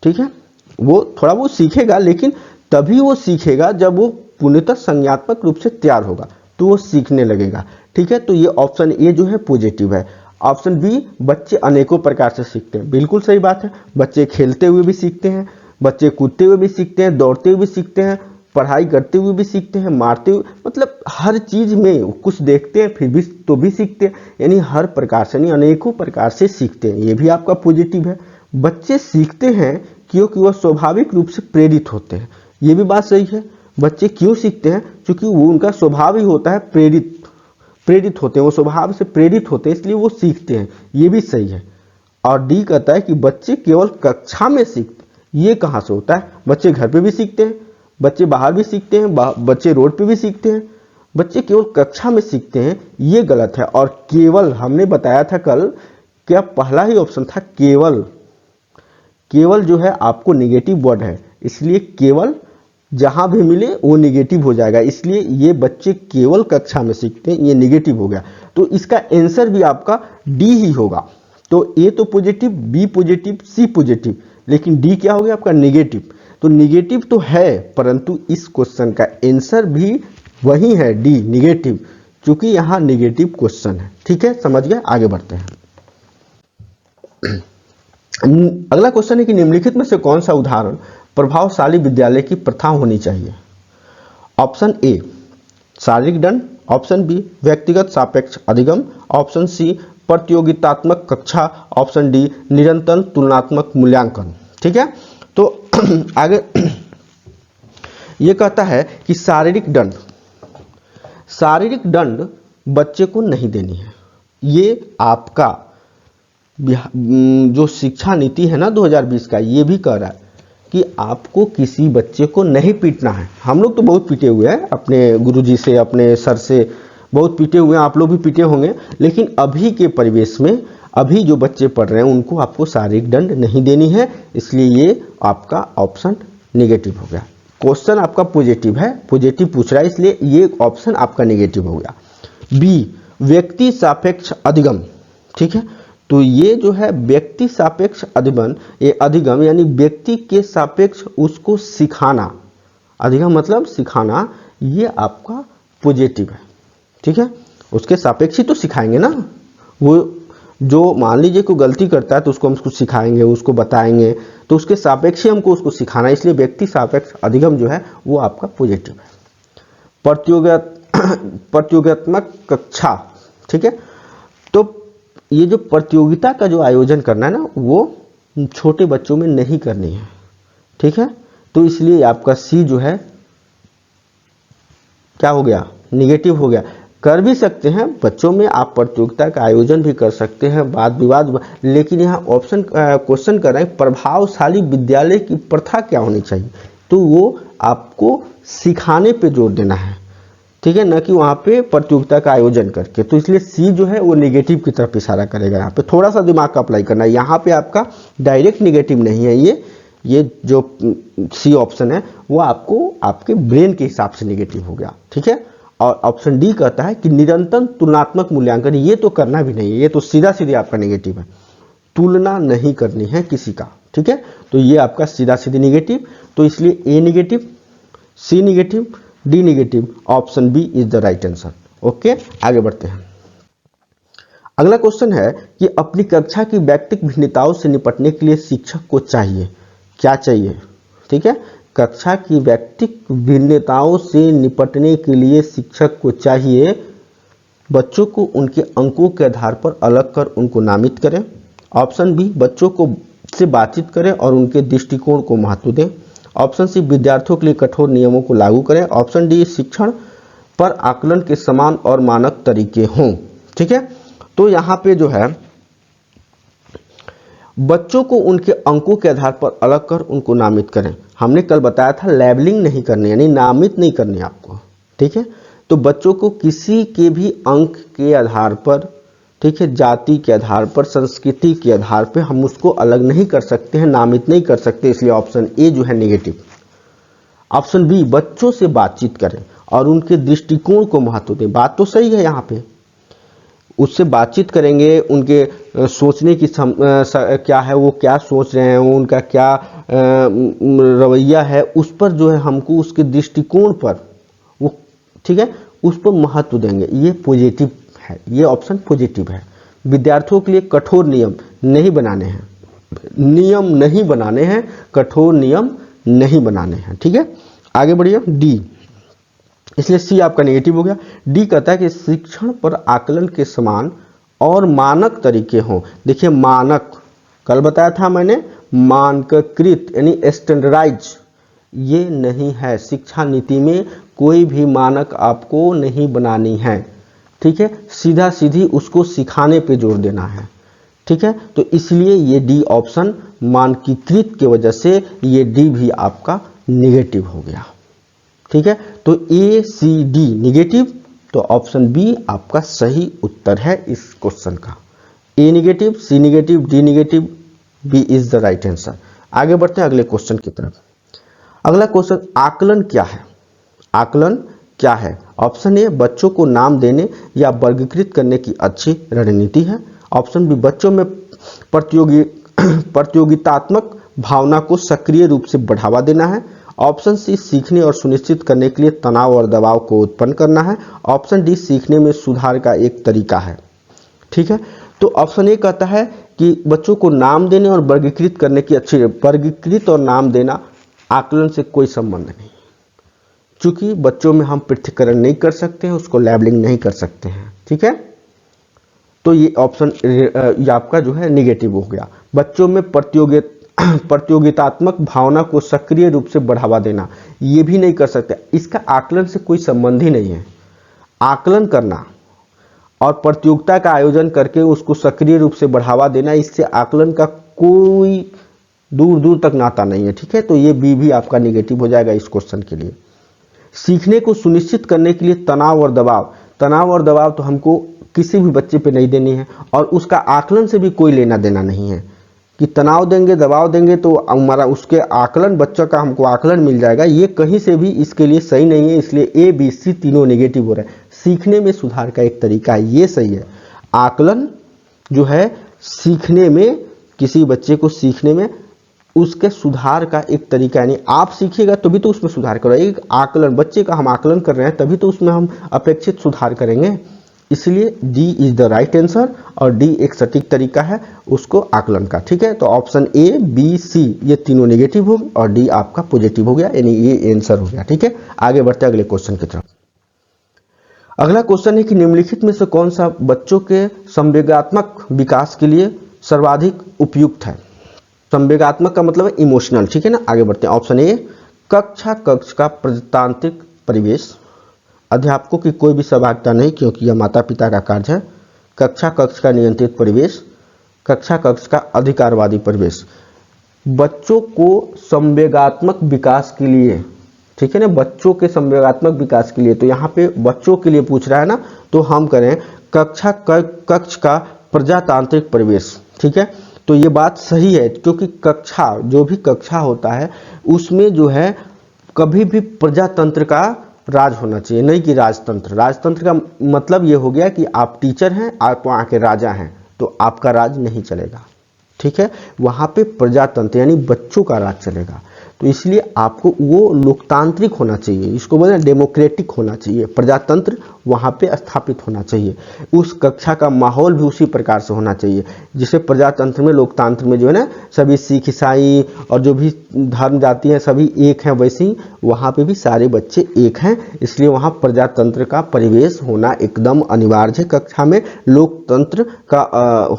ठीक है, वो थोड़ा वो सीखेगा, लेकिन तभी वो सीखेगा जब वो पूर्णतः संज्ञात्मक रूप से तैयार होगा तो वो सीखने लगेगा। ठीक है, तो ये ऑप्शन ए जो है पॉजिटिव है। ऑप्शन बी, बच्चे अनेकों प्रकार से सीखते हैं। बिल्कुल सही बात है, बच्चे खेलते हुए भी सीखते हैं, बच्चे कूदते हुए भी सीखते हैं, दौड़ते हुए भी सीखते हैं, पढ़ाई करते हुए भी सीखते हैं, मारते हुए, मतलब हर चीज में कुछ देखते हैं फिर भी तो भी सीखते हैं। यानी हर प्रकार से, यानी अनेकों प्रकार से सीखते हैं। ये भी आपका पॉजिटिव है। बच्चे सीखते हैं क्योंकि वह स्वाभाविक रूप से प्रेरित होते हैं। ये भी बात सही है। बच्चे क्यों सीखते हैं? क्योंकि वो उनका स्वभाव ही होता है प्रेरित होते हैं, वो स्वभाव से प्रेरित होते हैं इसलिए वो सीखते हैं। ये भी सही है। और डी कहता है कि बच्चे केवल कक्षा में सीखते हैं। ये कहाँ से होता है? बच्चे घर पे भी सीखते हैं, बच्चे बाहर भी सीखते हैं, बच्चे रोड पे भी सीखते हैं, बच्चे केवल कक्षा में सीखते हैं। ये गलत है। और केवल हमने बताया था कल, क्या पहला ही ऑप्शन था केवल। केवल जो है आपको निगेटिव वर्ड है, इसलिए केवल जहां भी मिले वो निगेटिव हो जाएगा। इसलिए ये बच्चे केवल कक्षा में सीखते हैं, ये निगेटिव हो गया। तो इसका आंसर भी आपका डी ही होगा। तो ए तो पॉजिटिव, बी पॉजिटिव, सी पॉजिटिव, लेकिन डी क्या हो गया आपका? निगेटिव। तो निगेटिव तो है, परंतु इस क्वेश्चन का आंसर भी वही है, डी निगेटिव, क्योंकि यहां निगेटिव क्वेश्चन है। ठीक है, समझ गए? आगे बढ़ते हैं। अगला क्वेश्चन है कि निम्नलिखित में से कौन सा उदाहरण प्रभावशाली विद्यालय की प्रथा होनी चाहिए? ऑप्शन ए, शारीरिक दंड। ऑप्शन बी, व्यक्तिगत सापेक्ष अधिगम। ऑप्शन सी, प्रतियोगितात्मक कक्षा। ऑप्शन डी, निरंतर तुलनात्मक मूल्यांकन। ठीक है, तो आगे ये कहता है कि शारीरिक दंड बच्चे को नहीं देनी है। ये आपका जो शिक्षा नीति है ना 2020 का, ये भी कह रहा है कि आपको किसी बच्चे को नहीं पीटना है। हम लोग तो बहुत पीटे हुए हैं, अपने गुरुजी से, अपने सर से बहुत पीटे हुए हैं, आप लोग भी पीटे होंगे। लेकिन अभी के परिवेश में अभी जो बच्चे पढ़ रहे हैं उनको आपको शारीरिक दंड नहीं देनी है, इसलिए ये आपका ऑप्शन निगेटिव हो गया। क्वेश्चन आपका पॉजिटिव है, पॉजिटिव पूछ रहा है, इसलिए ये ऑप्शन आपका निगेटिव हो गया। बी, व्यक्ति सापेक्ष अधिगम। ठीक है, तो ये जो है व्यक्ति सापेक्ष अधिगम यानी व्यक्ति के सापेक्ष उसको सिखाना, अधिगम मतलब सिखाना, ये आपका पॉजिटिव है। ठीक है, उसके सापेक्ष ही तो सिखाएंगे ना। वो जो मान लीजिए कोई गलती करता है तो उसको हम उसको सिखाएंगे, उसको बताएंगे, तो उसके सापेक्ष ही हमको उसको सिखाना है, इसलिए व्यक्ति सापेक्ष अधिगम जो है वो आपका पॉजिटिव है। प्रतियोगितात्मक कक्षा, ठीक है, तो ये जो प्रतियोगिता का जो आयोजन करना है ना वो छोटे बच्चों में नहीं करनी है। ठीक है, तो इसलिए आपका सी जो है क्या हो गया, निगेटिव हो गया। कर भी सकते हैं बच्चों में, आप प्रतियोगिता का आयोजन भी कर सकते हैं, वाद विवाद, लेकिन यहाँ ऑप्शन क्वेश्चन कर रहे हैं प्रभावशाली विद्यालय की प्रथा क्या होनी चाहिए, तो वो आपको सिखाने पे जोर देना है। ठीक है, न कि वहाँ पे प्रतियोगिता का आयोजन करके। तो इसलिए सी जो है वो नेगेटिव की तरफ इशारा करेगा। यहाँ पे थोड़ा सा दिमाग का अप्लाई करना है, यहाँ पे आपका डायरेक्ट नेगेटिव नहीं है, ये जो सी ऑप्शन है वो आपको आपके ब्रेन के हिसाब से नेगेटिव हो गया। ठीक है, और ऑप्शन डी कहता है कि निरंतर तुलनात्मक मूल्यांकन, ये तो करना भी नहीं है, ये तो सीधा सीधे आपका नेगेटिव है, तुलना नहीं करनी है किसी का। ठीक है, तो ये आपका सीधा सीधे नेगेटिव, तो इसलिए A negative, C negative, D negative, option B is the right answer. Okay, आगे बढ़ते हैं। अगला क्वेश्चन है कि अपनी कक्षा की व्यक्तिगत भिन्नताओं से निपटने के लिए शिक्षक को चाहिए क्या चाहिए। ठीक है, कक्षा की व्यक्तिगत भिन्नताओं से निपटने के लिए शिक्षक को चाहिए बच्चों को उनके अंकों के आधार पर अलग कर उनको नामित करें। ऑप्शन बी बच्चों को से बातचीत करें और उनके दृष्टिकोण को महत्व दें। ऑप्शन सी विद्यार्थियों के लिए कठोर नियमों को लागू करें। ऑप्शन डी शिक्षण पर आकलन के समान और मानक तरीके हों। ठीक है, तो यहाँ पे जो है बच्चों को उनके अंकों के आधार पर अलग कर उनको नामित करें। हमने कल बताया था लेबलिंग नहीं करनी, यानी नामित नहीं करनी आपको। ठीक है, तो बच्चों को किसी के भी अंक के आधार पर, ठीक है, जाति के आधार पर, संस्कृति के आधार पर हम उसको अलग नहीं कर सकते हैं, नामित नहीं कर सकते, इसलिए ऑप्शन ए जो है नेगेटिव। ऑप्शन बी बच्चों से बातचीत करें और उनके दृष्टिकोण को महत्व दें, बात तो सही है, यहाँ पे उससे बातचीत करेंगे, उनके सोचने की क्या है, वो क्या सोच रहे हैं, वो उनका क्या रवैया है, उस पर जो है हमको उसके दृष्टिकोण पर वो, ठीक है, उस पर महत्व देंगे, ये पॉजिटिव है, ये ऑप्शन पॉजिटिव है। विद्यार्थियों के लिए कठोर नियम नहीं बनाने हैं, नियम नहीं बनाने हैं, कठोर नियम नहीं बनाने हैं। ठीक है, आगे बढ़िए, डी, इसलिए सी आपका नेगेटिव हो गया। डी कहता है कि शिक्षण पर आकलन के समान और मानक तरीके हों। देखिए मानक, कल बताया था मैंने, मानकीकृत यानी स्टैंडर्डाइज, ये नहीं है। शिक्षा नीति में कोई भी मानक आपको नहीं बनानी है। ठीक है, सीधा सीधी उसको सिखाने पे जोर देना है। ठीक है, तो इसलिए ये डी ऑप्शन मानकीकृत की वजह से ये डी भी आपका नेगेटिव हो गया। ठीक है, तो ए सी डी नेगेटिव, तो ऑप्शन बी आपका सही उत्तर है इस क्वेश्चन का। A negative, C negative, D negative, B is the right answer. आगे बढ़ते हैं अगले क्वेश्चन की तरफ। अगला क्वेश्चन, आकलन क्या है? आकलन क्या है? ऑप्शन ए बच्चों को नाम देने या वर्गीकृत करने की अच्छी रणनीति है। ऑप्शन बी बच्चों में प्रतियोगितात्मक भावना को सक्रिय रूप से बढ़ावा देना है। ऑप्शन सी सीखने और सुनिश्चित करने के लिए तनाव और दबाव को उत्पन्न करना है। ऑप्शन डी सीखने में सुधार का एक तरीका है। ठीक है, तो ऑप्शन ए कहता है कि बच्चों को नाम देने और वर्गीकृत करने की अच्छी, वर्गीकृत और नाम देना आकलन से कोई संबंध नहीं, चूंकि बच्चों में हम पृथक्करण नहीं कर सकते हैं, उसको लेबलिंग नहीं कर सकते हैं। ठीक है, तो ये ऑप्शन ये आपका जो है निगेटिव हो गया। बच्चों में प्रतियोगितात्मक भावना को सक्रिय रूप से बढ़ावा देना, ये भी नहीं कर सकते, इसका आकलन से कोई संबंध ही नहीं है। आकलन करना और प्रतियोगिता का आयोजन करके उसको सक्रिय रूप से बढ़ावा देना, इससे आकलन का कोई दूर दूर तक नाता नहीं है। ठीक है, तो ये बी भी आपका निगेटिव हो जाएगा इस क्वेश्चन के लिए। सीखने को सुनिश्चित करने के लिए तनाव और दबाव, तनाव और दबाव तो हमको किसी भी बच्चे पे नहीं देनी है और उसका आकलन से भी कोई लेना देना नहीं है कि तनाव देंगे दबाव देंगे तो हमारा उसके आकलन, बच्चा का हमको आकलन मिल जाएगा, ये कहीं से भी इसके लिए सही नहीं है। इसलिए ए बी सी तीनों नेगेटिव हो रहे हैं। सीखने में सुधार का एक तरीका है, ये सही है। आकलन जो है सीखने में, किसी बच्चे को सीखने में उसके सुधार का एक तरीका, यानी आप सीखिएगा तभी तो उसमें सुधार करो। एक आकलन, बच्चे का हम आकलन कर रहे हैं तभी तो उसमें हम अपेक्षित सुधार करेंगे। इसलिए D is the right answer, और डी एक सटीक तरीका है उसको आकलन का। ठीक है, तो ऑप्शन ए, बी, सी ये तीनों नेगेटिव हो गए और डी आपका पॉजिटिव हो गया, यानी ये आंसर हो गया। ठीक है, आगे बढ़ते हैं अगले क्वेश्चन की तरफ। अगला क्वेश्चन है कि निम्नलिखित में से कौन सा बच्चों के संवेगात्मक विकास के लिए सर्वाधिक उपयुक्त है। संवेगात्मक का मतलब है इमोशनल। ठीक है ना, आगे बढ़ते हैं। ऑप्शन ए, कक्ष का प्रजातांत्रिक परिवेश, अध्यापकों की कोई भी सहभागिता नहीं क्योंकि यह माता पिता का कार्य है। कक्ष का नियंत्रित परिवेश, कक्ष का अधिकारवादी परिवेश। बच्चों को संवेगात्मक विकास के लिए, ठीक है ना, बच्चों के संवेगात्मक विकास के लिए, तो यहाँ पे बच्चों के लिए पूछ रहा है ना, तो हम करें कक्ष का प्रजातांत्रिक परिवेश। ठीक है, तो ये बात सही है क्योंकि कक्षा, जो भी कक्षा होता है उसमें जो है कभी भी प्रजातंत्र का राज होना चाहिए, नहीं कि राजतंत्र। राजतंत्र का मतलब ये हो गया कि आप टीचर हैं, आप वहाँ के राजा हैं, तो आपका राज नहीं चलेगा। ठीक है, वहाँ पे प्रजातंत्र यानी बच्चों का राज चलेगा। तो इसलिए आपको वो लोकतांत्रिक होना चाहिए, इसको बोले डेमोक्रेटिक होना चाहिए, प्रजातंत्र वहाँ पे स्थापित होना चाहिए। उस कक्षा का माहौल भी उसी प्रकार से होना चाहिए जिसे प्रजातंत्र में, लोकतंत्र में जो है ना सभी सिख ईसाई और जो भी धर्म जाति हैं सभी एक हैं, वैसे ही वहाँ पे भी सारे बच्चे एक हैं। इसलिए वहाँ प्रजातंत्र का परिवेश होना एकदम अनिवार्य है। कक्षा में लोकतंत्र का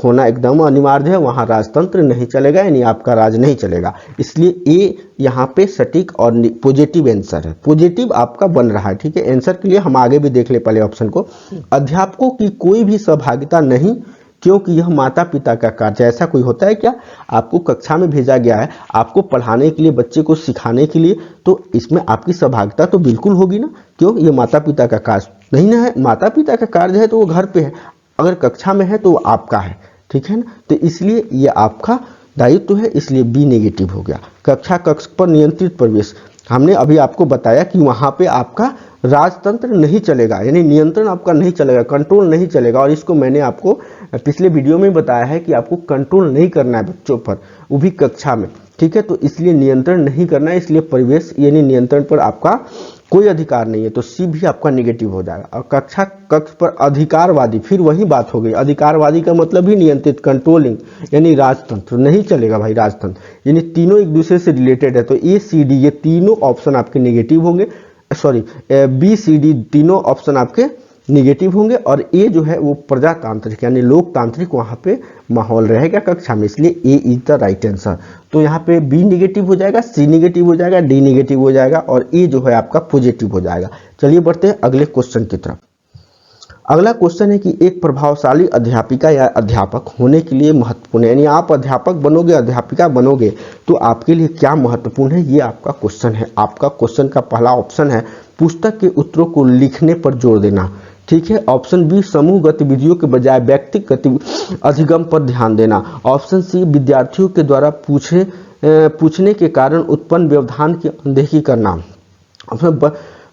होना एकदम अनिवार्य है, वहाँ राजतंत्र नहीं चलेगा, यानी आपका राज नहीं चलेगा। इसलिए ए यहाँ पे सटीक और पॉजिटिव आंसर है, पॉजिटिव आपका बन रहा है। ठीक है, आंसर के लिए हम आगे भी देख ले पहले ऑप्शन को। अध्यापकों की कोई भी सहभागिता नहीं क्योंकि यह माता पिता का कार्य है। ऐसा कोई होता है क्या? आपको कक्षा में भेजा गया है आपको पढ़ाने के लिए, बच्चे को सिखाने के लिए, तो इसमें आपकी सहभागिता तो बिल्कुल होगी ना। क्यों? ये माता पिता का कार्य नहीं ना है, माता पिता का कार्य है तो वो घर पे है, अगर कक्षा में है तो वो आपका है। ठीक है ना, तो इसलिए ये आपका दायित्व है, इसलिए बी नेगेटिव हो गया। कक्ष पर नियंत्रित परिवेश, हमने अभी आपको बताया कि वहाँ पे आपका राजतंत्र नहीं चलेगा, यानी नियंत्रण आपका नहीं चलेगा, कंट्रोल नहीं चलेगा। और इसको मैंने आपको पिछले वीडियो में बताया है कि आपको कंट्रोल नहीं करना है बच्चों पर, वो भी कक्षा में। ठीक है, तो इसलिए नियंत्रण नहीं करना है, इसलिए परिवेश यानी नियंत्रण पर आपका कोई अधिकार नहीं है, तो सी भी आपका नेगेटिव हो जाएगा। और कक्ष पर अधिकारवादी, फिर वही बात हो गई, अधिकारवादी का मतलब ही नियंत्रित, कंट्रोलिंग, यानी राजतंत्र नहीं चलेगा भाई, राजतंत्र यानी तीनों एक दूसरे से रिलेटेड है। तो ए सी डी ये तीनों ऑप्शन आपके नेगेटिव होंगे, सॉरी बी सी डी तीनों ऑप्शन आपके निगेटिव होंगे। और ए जो है वो प्रजातांत्रिक यानी लोकतांत्रिक वहाँ पे माहौल रहेगा कक्षा में, इसलिए ए इज द राइट आंसर। तो यहाँ पे बी निगेटिव हो जाएगा, सी निगेटिव हो जाएगा, डी निगेटिव हो जाएगा और ए जो है आपका पॉजिटिव हो जाएगा। चलिए बढ़ते हैं अगले क्वेश्चन की तरफ। अगला क्वेश्चन है कि एक प्रभावशाली अध्यापिका या अध्यापक होने के लिए महत्वपूर्ण है, यानी आप अध्यापक बनोगे, अध्यापिका बनोगे तो आपके लिए क्या महत्वपूर्ण है, ये आपका क्वेश्चन है। आपका क्वेश्चन का पहला ऑप्शन है पुस्तक के उत्तरों को लिखने पर जोर देना। ठीक है, ऑप्शन बी समूह गतिविधियों के बजाय व्यक्तिगत अधिगम पर ध्यान देना। ऑप्शन सी विद्यार्थियों के द्वारा पूछने के कारण उत्पन्न व्यवधान की अनदेखी करना। ऑप्शन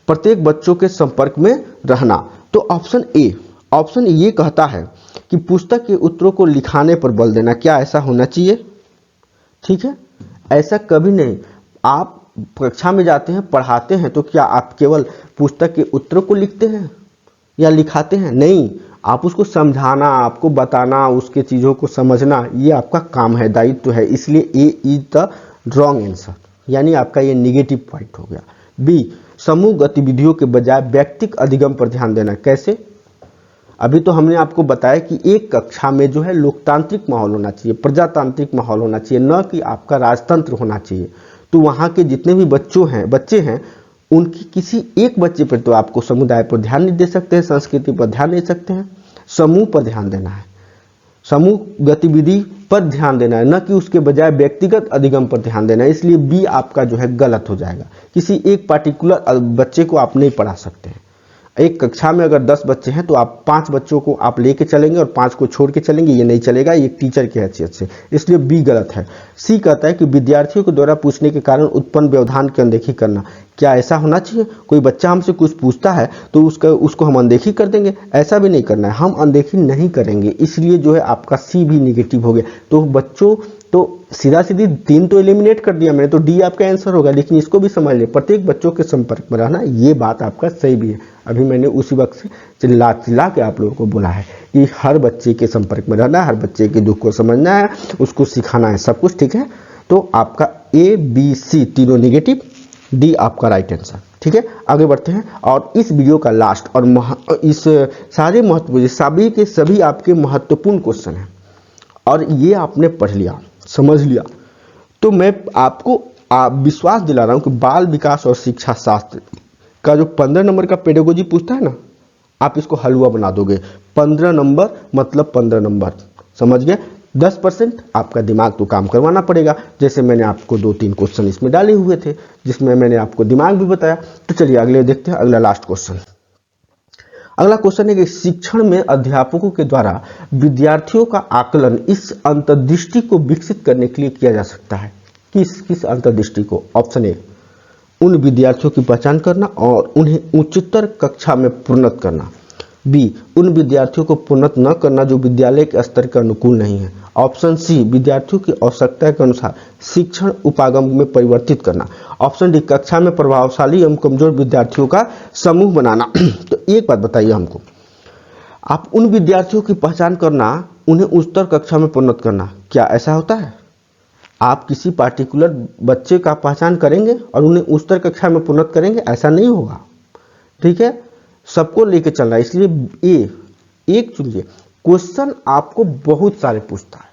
प्रत्येक बच्चों के संपर्क में रहना। तो ऑप्शन ये कहता है कि पुस्तक के उत्तरों को लिखाने पर बल देना। क्या ऐसा होना चाहिए? ठीक है, ऐसा कभी नहीं। आप कक्षा में जाते हैं, पढ़ाते हैं, तो क्या आप केवल पुस्तक के उत्तरों को लिखते हैं या लिखाते हैं? नहीं, आप उसको समझाना, आपको बताना, उसके चीज़ों को समझना, ये आपका काम है, दायित्व है। इसलिए ए इज द रॉन्ग आंसर, यानी आपका ये निगेटिव पॉइंट हो गया। बी समूह गतिविधियों के बजाय व्यक्तिगत अधिगम पर ध्यान देना। कैसे? अभी तो हमने आपको बताया कि एक कक्षा में जो है लोकतांत्रिक माहौल होना चाहिए, प्रजातांत्रिक माहौल होना चाहिए, न कि आपका राजतंत्र होना चाहिए। तो वहाँ के जितने भी बच्चे हैं उनकी किसी एक बच्चे पर तो आपको समुदाय पर ध्यान नहीं दे सकते हैं, संस्कृति पर ध्यान दे सकते हैं, समूह पर ध्यान देना है, समूह गतिविधि पर ध्यान देना है, न कि उसके बजाय व्यक्तिगत अधिगम पर ध्यान देना है। इसलिए बी आपका जो है गलत हो जाएगा। किसी एक पार्टिकुलर बच्चे को आप नहीं पढ़ा सकते हैं, एक कक्षा में अगर 10 बच्चे हैं तो आप 5 बच्चों को आप लेके चलेंगे और 5 को छोड़ के चलेंगे, ये नहीं चलेगा, ये टीचर की हैसियत से, इसलिए बी गलत है। सी कहता है कि विद्यार्थियों के द्वारा पूछने के कारण उत्पन्न व्यवधान की अनदेखी करना। क्या ऐसा होना चाहिए? कोई बच्चा हमसे कुछ पूछता है तो उसको हम अनदेखी कर देंगे? ऐसा भी नहीं करना है, हम अनदेखी नहीं करेंगे, इसलिए जो है आपका सी भी निगेटिव हो गया। तो बच्चों तो सीधा सीधी 3 तो एलिमिनेट कर दिया मैंने, तो डी आपका आंसर होगा। लेकिन इसको भी समझ ले, प्रत्येक बच्चों के संपर्क में रहना, ये बात आपका सही भी है। अभी मैंने उसी वक्त से चिल्ला चिल्ला के आप लोगों को बोला है कि हर बच्चे के संपर्क में रहना है, हर बच्चे के दुख को समझना है, उसको सिखाना है, सब कुछ ठीक है। तो आपका ए बी सी तीनों निगेटिव, डी आपका राइट आंसर, ठीक है। आगे बढ़ते हैं और इस वीडियो का लास्ट और इस सारे महत्वपूर्ण सभी के सभी आपके महत्वपूर्ण क्वेश्चन हैं और ये आपने पढ़ लिया, समझ लिया, तो मैं आपको विश्वास दिला रहा हूं कि बाल विकास और शिक्षा शास्त्र का जो 15 नंबर का पेडागोजी पूछता है ना, आप इसको हलवा बना दोगे। 15 नंबर मतलब 15 नंबर, समझ गए। 10% आपका दिमाग तो काम करवाना पड़ेगा, जैसे मैंने आपको 2-3 क्वेश्चन इसमें डाले हुए थे जिसमें मैंने आपको दिमाग भी बताया। तो चलिए अगले देखते हैं, अगला लास्ट क्वेश्चन। अगला क्वेश्चन है कि शिक्षण में अध्यापकों के द्वारा विद्यार्थियों का आकलन इस अंतर्दृष्टि को विकसित करने के लिए किया जा सकता है। किस अंतर्दृष्टि को? ऑप्शन ए, उन विद्यार्थियों की पहचान करना और उन्हें उच्चतर कक्षा में प्रोन्नत करना। बी, उन विद्यार्थियों को प्रोन्नत न करना जो विद्यालय के स्तर के अनुकूल नहीं है। ऑप्शन सी, विद्यार्थियों की आवश्यकता के अनुसार शिक्षण उपागम में परिवर्तित करना। ऑप्शन डी, कक्षा में प्रभावशाली एवं कमजोर विद्यार्थियों का समूह बनाना। तो एक बात बताइए हमको, आप उन विद्यार्थियों की पहचान करना, उन्हें उच्चतर कक्षा में प्रोन्नत करना, क्या ऐसा होता है? आप किसी पार्टिकुलर बच्चे का पहचान करेंगे और उन्हें उच्चतर कक्षा में प्रोन्नत करेंगे? ऐसा नहीं होगा, ठीक है। सबको लेके चलना है, इसलिए एक चुनिए। क्वेश्चन आपको बहुत सारे पूछता है,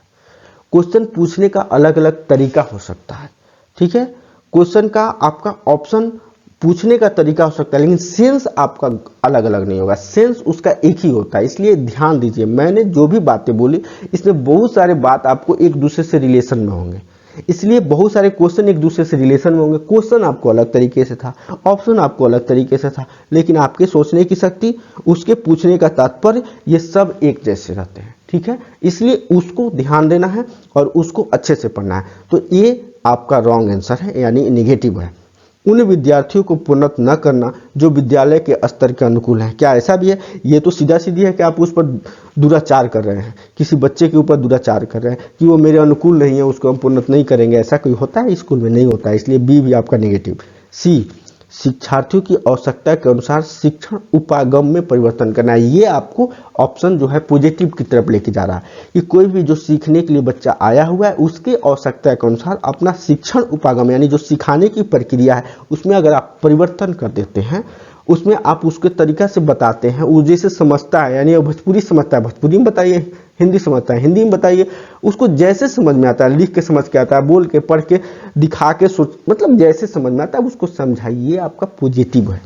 क्वेश्चन पूछने का अलग अलग तरीका हो सकता है, ठीक है। क्वेश्चन का आपका ऑप्शन पूछने का तरीका हो सकता है, लेकिन सेंस आपका अलग अलग नहीं होगा, सेंस उसका एक ही होता है। इसलिए ध्यान दीजिए, मैंने जो भी बातें बोली इसमें बहुत सारे बात आपको एक दूसरे से रिलेशन में होंगे, इसलिए बहुत सारे क्वेश्चन एक दूसरे से रिलेशन में होंगे। क्वेश्चन आपको अलग तरीके से था, ऑप्शन आपको अलग तरीके से था, लेकिन आपके सोचने की शक्ति, उसके पूछने का तात्पर्य, ये सब एक जैसे रहते हैं, ठीक है। इसलिए उसको ध्यान देना है और उसको अच्छे से पढ़ना है। तो ये आपका रॉन्ग आंसर है, यानी निगेटिव है। उन विद्यार्थियों को प्रोन्नत न करना जो विद्यालय के स्तर के अनुकूल हैं। क्या ऐसा भी है? ये तो सीधा सीधी है कि आप उस पर दुराचार कर रहे हैं, किसी बच्चे के ऊपर दुराचार कर रहे हैं कि वो मेरे अनुकूल नहीं है, उसको हम प्रोन्नत नहीं करेंगे। ऐसा कोई होता है? स्कूल में नहीं होता है, इसलिए बी भी आपका नेगेटिव। सी, शिक्षार्थियों की आवश्यकता के अनुसार शिक्षण उपागम में परिवर्तन करना है। ये आपको ऑप्शन जो है पॉजिटिव की तरफ लेके जा रहा है कि कोई भी जो सीखने के लिए बच्चा आया हुआ है उसके आवश्यकता के अनुसार अपना शिक्षण उपागम, यानी जो सिखाने की प्रक्रिया है उसमें अगर आप परिवर्तन कर देते हैं, उसमें आप उसके तरीका से बताते हैं, वो जैसे समझता है, यानी भोजपुरी समझता है भोजपुरी में बताइए, हिंदी समझता है हिंदी में बताइए, उसको जैसे समझ में आता है, लिख के समझ के आता है, बोल के, पढ़ के, दिखा के, सोच, मतलब जैसे समझ में आता है उसको समझाइए, आपका पॉजिटिव है।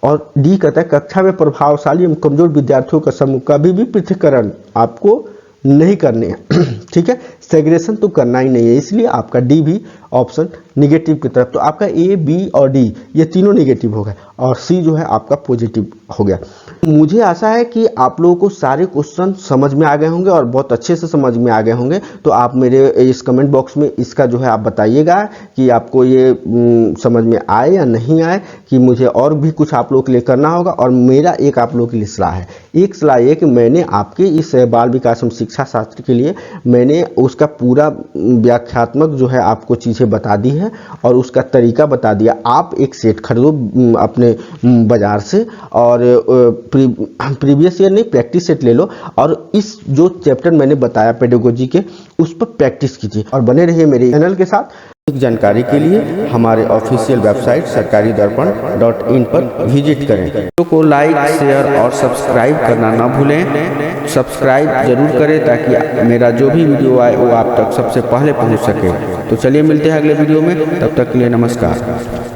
और डी कहता है कक्षा में प्रभावशाली एवं कमजोर विद्यार्थियों का समूह, कभी भी पृथक्करण आपको नहीं करने हैं, ठीक है, सेग्रेशन तो करना ही नहीं है, इसलिए आपका डी भी ऑप्शन निगेटिव की तरफ। तो आपका ए, बी और डी ये तीनों निगेटिव हो गए और सी जो है आपका पॉजिटिव हो गया। मुझे आशा है कि आप लोगों को सारे क्वेश्चन समझ में आ गए होंगे और बहुत अच्छे से समझ में आ गए होंगे। तो आप मेरे इस कमेंट बॉक्स में इसका जो है आप बताइएगा कि आपको ये समझ में आए या नहीं आए, कि मुझे और भी कुछ आप लोगों के लिए करना होगा। और मेरा एक आप लोगों के लिए सलाह है, एक सलाह ये कि मैंने आपके इस बाल विकास एवं शिक्षा शास्त्र के लिए मैंने उसका पूरा व्याख्यात्मक जो है आपको चीज़ें बता दी है और उसका तरीका बता दिया। आप एक सेट खरीदो अपने बाज़ार से और प्रीवियस ईयर नहीं, प्रैक्टिस सेट ले लो और इस जो चैप्टर मैंने बताया पेडागोजी के, उस पर प्रैक्टिस कीजिए और बने रहिए मेरे चैनल के साथ। जानकारी के लिए हमारे ऑफिशियल वेबसाइट sarkaridarbhan.in पर विजिट करें। वीडियो को लाइक, शेयर और सब्सक्राइब करना ना भूलें। सब्सक्राइब जरूर करें ताकि मेरा जो भी वीडियो आए वो आप तक सबसे पहले पहुंच सके। तो चलिए मिलते हैं अगले वीडियो में, तब तक के लिए नमस्कार।